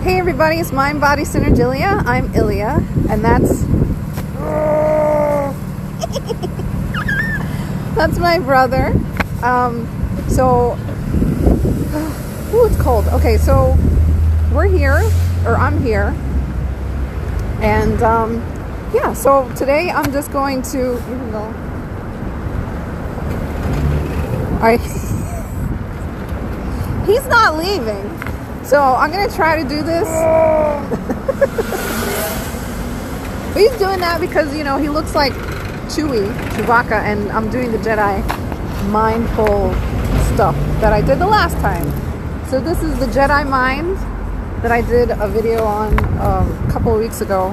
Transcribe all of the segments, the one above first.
Hey everybody, it's Mind Body Synergilia. I'm Ilya, and that's my brother. It's cold. Okay, so we're here, or I'm here, and so today I'm just going to, even though he's not leaving. So I'm going to try to do this. But he's doing that because, he looks like Chewbacca, and I'm doing the Jedi mindful stuff that I did the last time. So this is the Jedi mind that I did a video on a couple of weeks ago.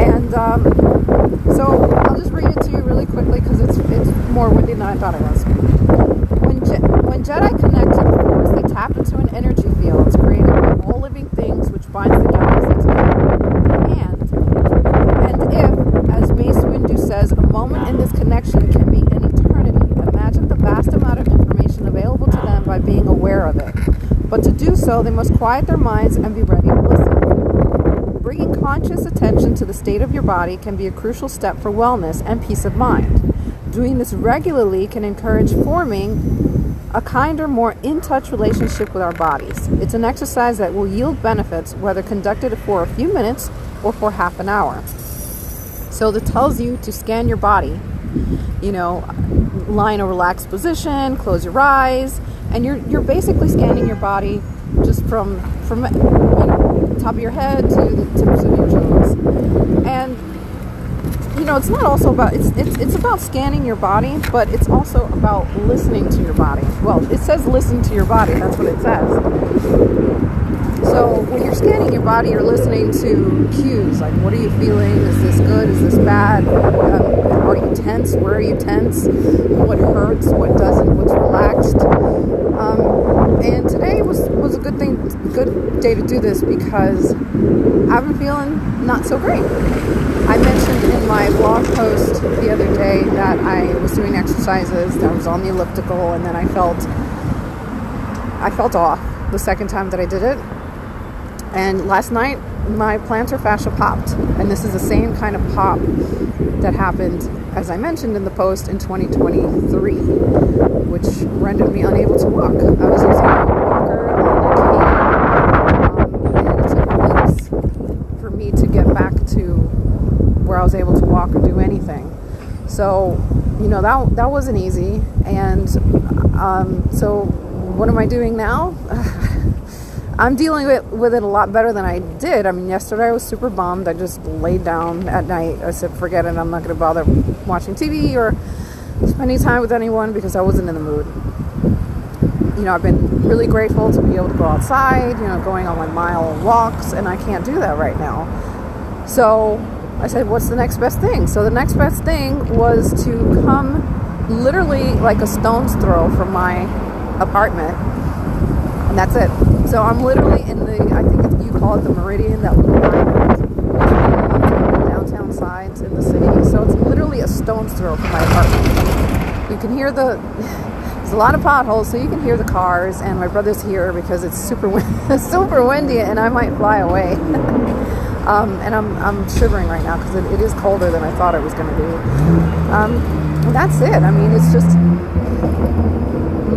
And so I'll just read it to you really quickly because it's more windy than I thought it was. When Jedi connect to the Force, they tap into an energy field created by all living things, which binds the galaxy together. And if, as Mace Windu says, a moment in this connection can be an eternity, imagine the vast amount of information available to them by being aware of it. But to do so, they must quiet their minds and be ready to listen. Bringing conscious attention to the state of your body can be a crucial step for wellness and peace of mind. Doing this regularly can encourage forming a kinder, more in-touch relationship with our bodies. It's an exercise that will yield benefits whether conducted for a few minutes or for half an hour. So it tells you to scan your body, lie in a relaxed position, close your eyes, and you're basically scanning your body just from the top of your head to the tips of your toes. And it's not also about, it's about scanning your body, but it's also about listening to your body. Well, it says listen to your body, that's what it says. So when you're scanning your body, you're listening to cues, like what are you feeling? Is this good? Is this bad? Are you tense? Where are you tense? What hurts? What doesn't? What's relaxed? And today was a good day to do this because I've been feeling not so great. I mentioned in my blog post the other day that I was doing exercises, that I was on the elliptical, and then I felt off the second time that I did it. And last night, my plantar fascia popped. And this is the same kind of pop that happened, as I mentioned in the post, in 2023, which rendered me unable to walk. I was using a walker and a cane, and it took weeks for me to get back to where I was able to walk or do anything. So, that wasn't easy. And so what am I doing now? I'm dealing with it a lot better than I did. I mean, yesterday I was super bummed. I just laid down at night. I said, forget it. I'm not going to bother watching TV or spending time with anyone because I wasn't in the mood. I've been really grateful to be able to go outside, going on my mile walks, and I can't do that right now. So I said, what's the next best thing? So the next best thing was to come literally like a stone's throw from my apartment. And that's it. So I'm literally in I think you call it the Meridian, that little island on the downtown sides in the city. So it's literally a stone's throw from my apartment. You can hear there's a lot of potholes, so you can hear the cars, and my brother's here because it's super windy and I might fly away. And I'm shivering right now because it is colder than I thought it was going to be. That's it. I mean, it's just,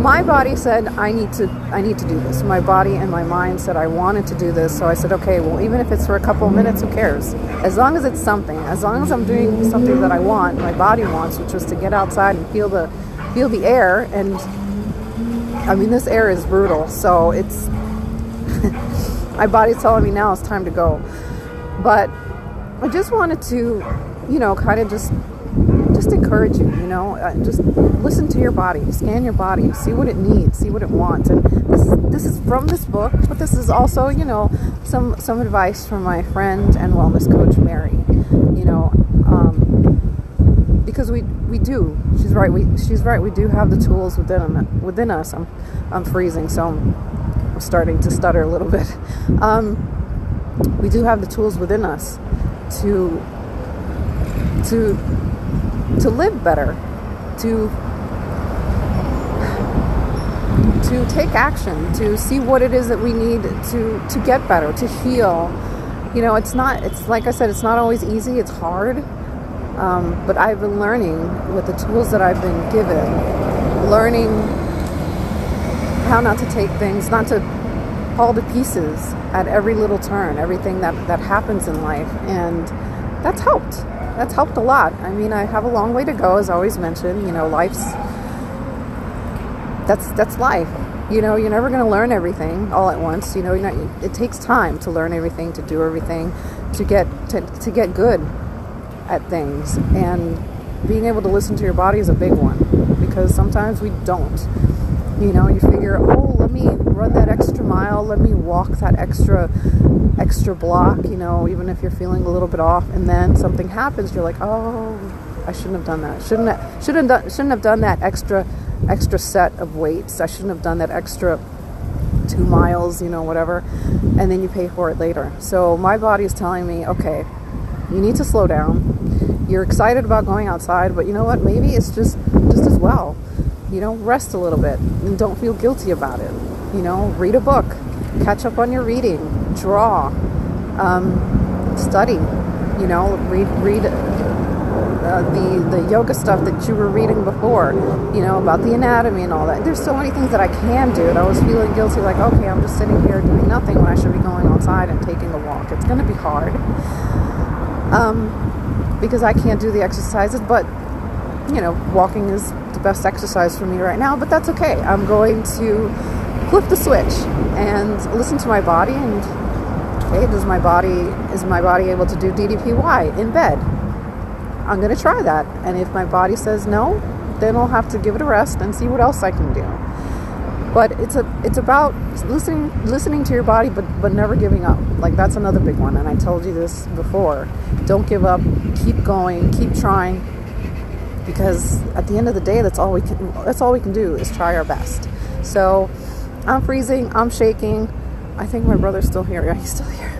my body said I need to do this. My body and my mind said I wanted to do this. So I said, okay, well, even if it's for a couple of minutes, who cares? As long as it's something. As long as I'm doing something that I want, my body wants, which was to get outside and feel the air. And I mean, this air is brutal. So it's my body's telling me now it's time to go. But I just wanted to, kind of just encourage you, just listen to your body, scan your body, see what it needs, see what it wants. And this is from this book, but this is also, some advice from my friend and wellness coach, Mary, because we do, she's right, we do have the tools within us. I'm freezing, so I'm starting to stutter a little bit. We do have the tools within us to live better, to to take action, to see what it is that we need to get better, to heal. It's like I said, it's not always easy, it's hard. But I've been learning with the tools that I've been given, learning how not to take things, not to fall to pieces at every little turn, everything that happens in life. And that's helped. That's helped a lot. I mean, I have a long way to go, as I always mention. That's life. You're never going to learn everything all at once. It takes time to learn everything, to do everything, to get good at things. And being able to listen to your body is a big one, because sometimes we don't. You figure, let me run that extra mile, let me walk that extra block, even if you're feeling a little bit off, and then something happens, you're like, I shouldn't have done that. Shouldn't have done that extra set of weights. I shouldn't have done that extra 2 miles, whatever. And then you pay for it later. So my body is telling me, okay, you need to slow down. You're excited about going outside, but you know what? Maybe it's just as well. Rest a little bit and don't feel guilty about it. Read a book, catch up on your reading, draw, study. Read the yoga stuff that you were reading before. About the anatomy and all that. There's so many things that I can do, and I was feeling guilty, like, okay, I'm just sitting here doing nothing when I should be going outside and taking a walk. It's going to be hard. Because I can't do the exercises, but walking is the best exercise for me right now, but that's okay. I'm going to flip the switch and listen to my body, and okay, is my body able to do DDPY in bed? I'm going to try that, and if my body says no, then I'll have to give it a rest and see what else I can do. But it's about listening to your body, but never giving up. Like, that's another big one, and I told you this before. Don't give up. Keep going. Keep trying. Because at the end of the day, that's all we can do is try our best. So I'm freezing. I'm shaking. I think my brother's still here. Yeah, he's still here.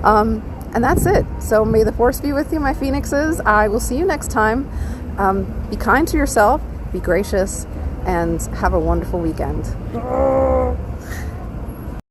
And that's it. So may the force be with you, my phoenixes. I will see you next time. Be kind to yourself. Be gracious. And have a wonderful weekend.